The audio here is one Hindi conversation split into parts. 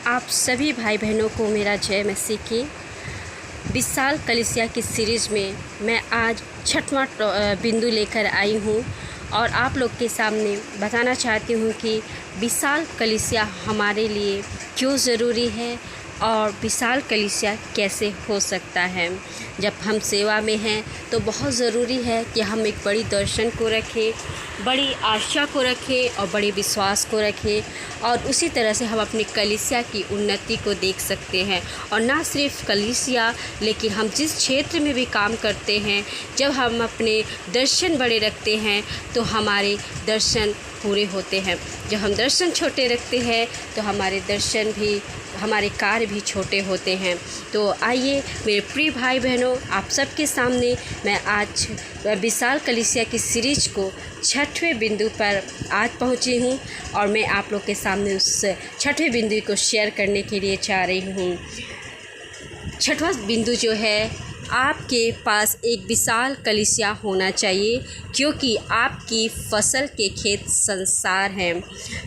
आप सभी भाई बहनों को मेरा जय मसीह की। 20 साल कलीसिया की सीरीज़ में मैं आज छठवां बिंदु लेकर आई हूँ और आप लोग के सामने बताना चाहती हूँ कि 20 साल कलीसिया हमारे लिए क्यों ज़रूरी है और विशाल कलीसिया कैसे हो सकता है। जब हम सेवा में हैं तो बहुत ज़रूरी है कि हम एक बड़ी दर्शन को रखें, बड़ी आशा को रखें और बड़े विश्वास को रखें, और उसी तरह से हम अपनी कलीसिया की उन्नति को देख सकते हैं। और ना सिर्फ कलीसिया, लेकिन हम जिस क्षेत्र में भी काम करते हैं, जब हम अपने दर्शन बड़े रखते हैं तो हमारे दर्शन पूरे होते हैं। जब हम दर्शन छोटे रखते हैं तो हमारे कार्य भी छोटे होते हैं। तो आइए मेरे प्रिय भाई बहनों, आप सबके सामने मैं आज विशाल कलीसिया की सीरीज को 6वें बिंदु पर आज पहुंची हूं और मैं आप लोग के सामने उस 6वें बिंदु को शेयर करने के लिए चाह रही हूं। 6वां बिंदु जो है, आपके पास एक विशाल कलीसिया होना चाहिए क्योंकि आपकी फसल के खेत संसार हैं।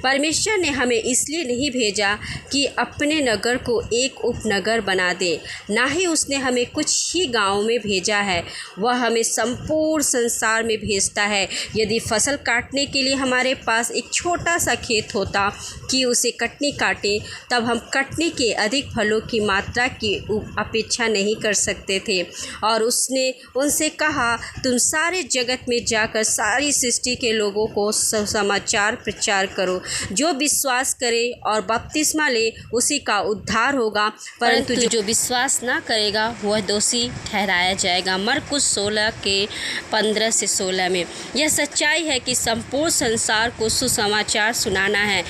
परमेश्वर ने हमें इसलिए नहीं भेजा कि अपने नगर को एक उपनगर बना दे, ना ही उसने हमें कुछ ही गाँव में भेजा है, वह हमें संपूर्ण संसार में भेजता है। यदि फसल काटने के लिए हमारे पास एक छोटा सा खेत होता कि उसे कटनी काटें, तब हम कटने के अधिक फलों की मात्रा की अपेक्षा नहीं कर सकते थे। और उसने उनसे कहा, तुम सारे जगत में जाकर सारी सृष्टि के लोगों को समाचार प्रचार करो। जो विश्वास करे और बपतिस्मा ले उसी का उद्धार होगा, परंतु जो विश्वास ना करेगा वह दोषी ठहराया जाएगा। मरकुस 16 के 15 से 16 में यह सच्चाई है कि संपूर्ण संसार को सुसमाचार सुनाना है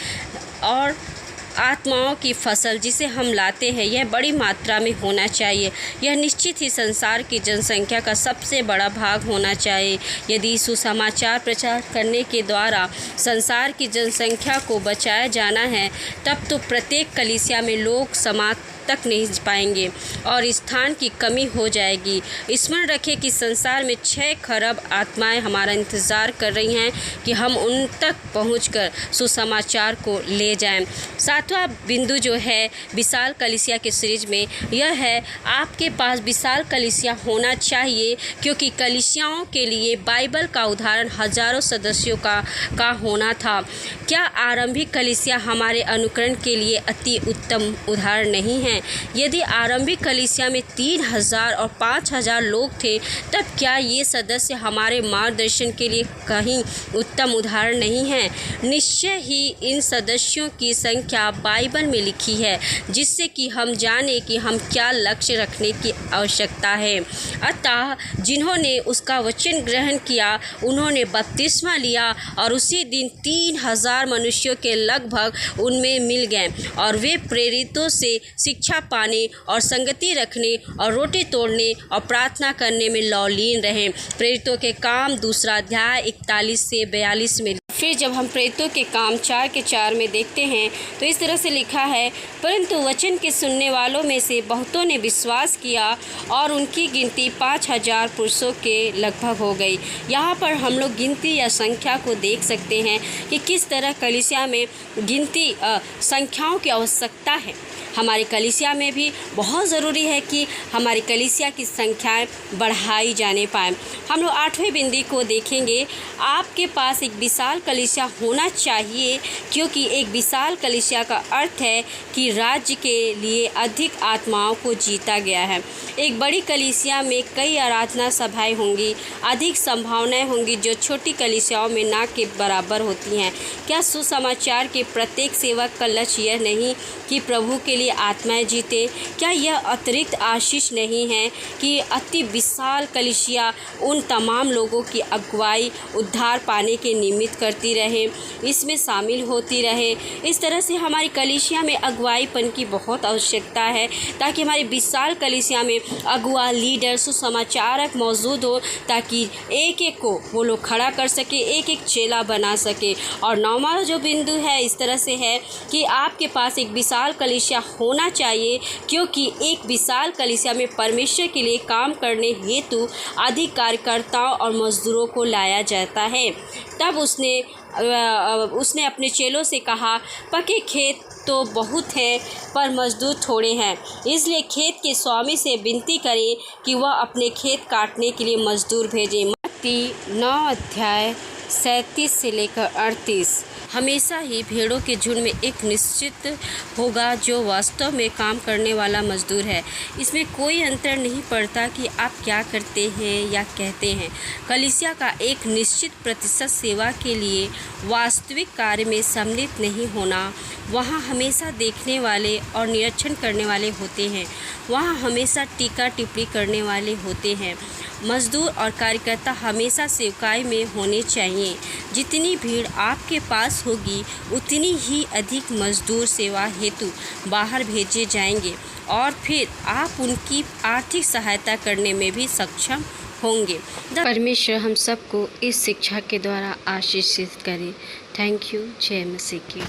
और आत्माओं की फसल जिसे हम लाते हैं यह बड़ी मात्रा में होना चाहिए। यह निश्चित ही संसार की जनसंख्या का सबसे बड़ा भाग होना चाहिए। यदि सुसमाचार प्रचार करने के द्वारा संसार की जनसंख्या को बचाया जाना है, तब तो प्रत्येक कलीसिया में लोग समाज तक नहीं पाएंगे और स्थान की कमी हो जाएगी। स्मरण रखें कि संसार में 6 खरब आत्माएं हमारा इंतज़ार कर रही हैं कि हम उन तक पहुंचकर सुसमाचार को ले जाएं। 7वां बिंदु जो है विशाल कलीसिया के सीरीज में, यह है आपके पास विशाल कलीसिया होना चाहिए क्योंकि कलीसियाओं के लिए बाइबल का उदाहरण हजारों सदस्यों का होना था। क्या आरंभिक कलीसिया हमारे अनुकरण के लिए अति उत्तम उदाहरण नहीं है? यदि आरंभिक कलीसिया में 3000 और 5000 लोग थे, तब क्या ये सदस्य हमारे मार्गदर्शन के लिए कहीं उत्तम उदाहरण नहीं है? निश्चय ही इन सदस्यों की संख्या बाइबल में लिखी है, जिससे कि हम जाने कि हम क्या लक्ष्य रखने की आवश्यकता है। अतः जिन्होंने उसका वचन ग्रहण किया उन्होंने बपतिस्मा लिया और उसी दिन 3000 मनुष्यों के लगभग उनमें मिल गए और वे प्रेरितों से शिक्षा पाने और संगति रखने और रोटी तोड़ने और प्रार्थना करने में लौलीन रहे। प्रेरितों के काम 2 अध्याय 41 से 42 में। फिर जब हम प्रेरितों के काम 4 के 4 में देखते हैं तो इस तरह से लिखा है, परंतु वचन के सुनने वालों में से बहुतों ने विश्वास किया और उनकी गिनती 5000 पुरुषों के लगभग हो गई। यहाँ पर हम लोग गिनती या संख्या को देख सकते हैं कि किस तरह कलीसिया में गिनती संख्याओं की आवश्यकता है। हमारी कलीसिया में भी बहुत ज़रूरी है कि हमारी कलीसिया की संख्याएं बढ़ाई जाने पाए। हम लोग 8वें बिंदु को देखेंगे। आपके पास एक विशाल कलीसिया होना चाहिए क्योंकि एक विशाल कलीसिया का अर्थ है कि राज्य के लिए अधिक आत्माओं को जीता गया है। एक बड़ी कलीसिया में कई आराधना सभाएं होंगी, अधिक संभावनाएं होंगी जो छोटी कलीसियाओं में ना के बराबर होती हैं। क्या सुसमाचार के प्रत्येक सेवक का लक्ष्य यह नहीं कि प्रभु के लिए आत्माएं जीते? क्या यह अतिरिक्त आशीष नहीं है कि अति विशाल कलीसिया उन तमाम लोगों की अगुवाई उद्धार पाने के निमित्त करती रहे, इसमें शामिल होती रहे? इस तरह से हमारी कलीसिया में अगुवाईपन की बहुत आवश्यकता है ताकि हमारी विशाल कलीसिया में अगुआ, लीडर, सुसमाचारक मौजूद हो ताकि एक एक को वो लोग खड़ा कर सके, एक एक चेला बना सके। और 9वां जो बिंदु है इस तरह से है कि आपके पास एक विशाल कलीसिया होना चाहिए क्योंकि एक विशाल कलीसिया में परमेश्वर के लिए काम करने हेतु अधिक कार्यकर्ताओं और मजदूरों को लाया जाता है। तब उसने अपने चेलों से कहा, पके खेत तो बहुत हैं पर मजदूर थोड़े हैं, इसलिए खेत के स्वामी से विनती करें कि वह अपने खेत काटने के लिए मजदूर भेजें। मत्ती 9 अध्याय 37 से लेकर 38। हमेशा ही भेड़ों के झुंड में एक निश्चित होगा जो वास्तव में काम करने वाला मजदूर है। इसमें कोई अंतर नहीं पड़ता कि आप क्या करते हैं या कहते हैं। कलीसिया का एक निश्चित प्रतिशत सेवा के लिए वास्तविक कार्य में सम्मिलित नहीं होना। वहाँ हमेशा देखने वाले और निरीक्षण करने वाले होते हैं। वहाँ हमेशा टीका टिप्पणी करने वाले होते हैं। मजदूर और कार्यकर्ता हमेशा सेवकाई में होने चाहिए। जितनी भीड़ आपके पास होगी उतनी ही अधिक मजदूर सेवा हेतु बाहर भेजे जाएंगे और फिर आप उनकी आर्थिक सहायता करने में भी सक्षम होंगे। परमेश्वर हम सबको इस शिक्षा के द्वारा आशीषित करें। Thank you. जय मसीह की।